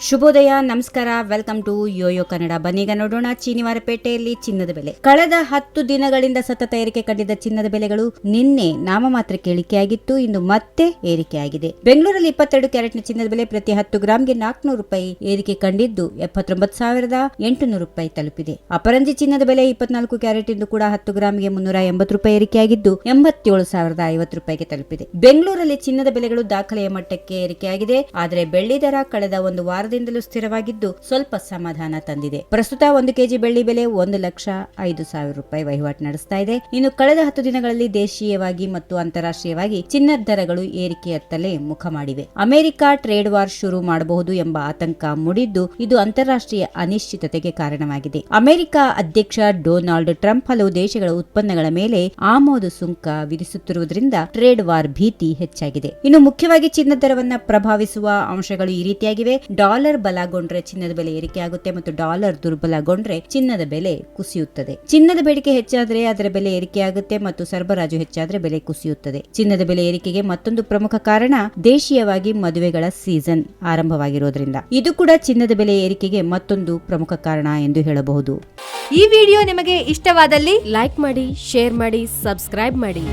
ಶುಭೋದಯ, ನಮಸ್ಕಾರ, welcome to Yoyo Kannada. ಬನ್ನೀಗ ನೋಡೋಣ ಚೀನಿವಾರಪೇಟೆಯಲ್ಲಿ ಚಿನ್ನದ ಬೆಲೆ. ಕಳೆದ 10 ದಿನಗಳಿಂದ ಸತತ ಏರಿಕೆ ಕಂಡಿದ್ದ ಚಿನ್ನದ ಬೆಲೆಗಳು ನಿನ್ನೆ ನಾಮಮಾತ್ರಕ್ಕೆ ಇಳಿಕೆಯಾಗಿತ್ತು. ಇಂದು ಮತ್ತೆ ಏರಿಕೆಯಾಗಿದೆ. ಬೆಂಗಳೂರಲ್ಲಿ 22 ಕ್ಯಾರೆಟ್ನ ಚಿನ್ನದ ಬೆಲೆ ಪ್ರತಿ 10 ಗ್ರಾಂಗೆ 400 ರೂಪಾಯಿ ಏರಿಕೆ ಕಂಡಿದ್ದು 79,800 ರೂಪಾಯಿ ತಲುಪಿದೆ. ಅಪರಂಜಿ ಚಿನ್ನದ ಬೆಲೆ 24 ಕ್ಯಾರೆಟ್ ಇಂದು ಕೂಡ 10 ಗ್ರಾಂಗೆ 380 ರೂಪಾಯಿ ಏರಿಕೆಯಾಗಿದ್ದು 87,050 ರೂಪಾಯಿಗೆ ತಲುಪಿದೆ. ಬೆಂಗಳೂರಲ್ಲಿ ಚಿನ್ನದ ಬೆಲೆಗಳು ದಾಖಲೆಯ ಮಟ್ಟಕ್ಕೆ ಏರಿಕೆಯಾಗಿದೆ. ಆದರೆ ಬೆಳ್ಳಿ ದರ ಕಳೆದ ಒಂದು ವಾರದಿಂದಲೂ ಸ್ಥಿರವಾಗಿದ್ದು ಸ್ವಲ್ಪ ಸಮಾಧಾನ ತಂದಿದೆ. ಪ್ರಸ್ತುತ 1 ಕೆಜಿ ಬೆಳ್ಳಿ ಬೆಲೆ 1,05,000 ರೂಪಾಯಿ ವಹಿವಾಟು ನಡೆಸ್ತಾ ಇದೆ. ಇನ್ನು ಕಳೆದ 10 ದಿನಗಳಲ್ಲಿ ದೇಶೀಯವಾಗಿ ಮತ್ತು ಅಂತಾರಾಷ್ಟ್ರೀಯವಾಗಿ ಚಿನ್ನದ ದರಗಳು ಏರಿಕೆಯತ್ತಲೇ ಮುಖ ಮಾಡಿವೆ. ಅಮೆರಿಕ ಟ್ರೇಡ್ ವಾರ್ ಶುರು ಮಾಡಬಹುದು ಎಂಬ ಆತಂಕ ಮೂಡಿದ್ದು ಇದು ಅಂತಾರಾಷ್ಟ್ರೀಯ ಅನಿಶ್ಚಿತತೆಗೆ ಕಾರಣವಾಗಿದೆ. ಅಮೆರಿಕ ಅಧ್ಯಕ್ಷ ಡೊನಾಲ್ಡ್ ಟ್ರಂಪ್ ಹಲವು ದೇಶಗಳ ಉತ್ಪನ್ನಗಳ ಮೇಲೆ ಆಮದು ಸುಂಕ ವಿಧಿಸುತ್ತಿರುವುದರಿಂದ ಟ್ರೇಡ್ ವಾರ್ ಭೀತಿ ಹೆಚ್ಚಾಗಿದೆ. ಇನ್ನು ಮುಖ್ಯವಾಗಿ ಚಿನ್ನದ ದರವನ್ನ ಪ್ರಭಾವಿಸುವ ಅಂಶಗಳು ಈ ರೀತಿಯಾಗಿವೆ. ಡಾಲರ್ ಬಲಗೊಂಡ್ರೆ ಚಿನ್ನದ ಬೆಲೆ ಏರಿಕೆಯಾಗುತ್ತೆ ಮತ್ತು ಡಾಲರ್ ದುರ್ಬಲಗೊಂಡ್ರೆ ಚಿನ್ನದ ಬೆಲೆ ಕುಸಿಯುತ್ತದೆ. ಚಿನ್ನದ ಬೇಡಿಕೆ ಹೆಚ್ಚಾದರೆ ಅದರ ಬೆಲೆ ಏರಿಕೆಯಾಗುತ್ತೆ ಮತ್ತು ಸರಬರಾಜು ಹೆಚ್ಚಾದರೆ ಬೆಲೆ ಕುಸಿಯುತ್ತದೆ. ಚಿನ್ನದ ಬೆಲೆ ಏರಿಕೆಗೆ ಮತ್ತೊಂದು ಪ್ರಮುಖ ಕಾರಣ ದೇಶೀಯವಾಗಿ ಮದುವೆಗಳ ಸೀಸನ್ ಆರಂಭವಾಗಿರೋದ್ರಿಂದ ಇದು ಕೂಡ ಚಿನ್ನದ ಬೆಲೆ ಏರಿಕೆಗೆ ಮತ್ತೊಂದು ಪ್ರಮುಖ ಕಾರಣ ಎಂದು ಹೇಳಬಹುದು. ಈ ವಿಡಿಯೋ ನಿಮಗೆ ಇಷ್ಟವಾದಲ್ಲಿ ಲೈಕ್ ಮಾಡಿ, ಶೇರ್ ಮಾಡಿ, ಸಬ್ಸ್ಕ್ರೈಬ್ ಮಾಡಿ.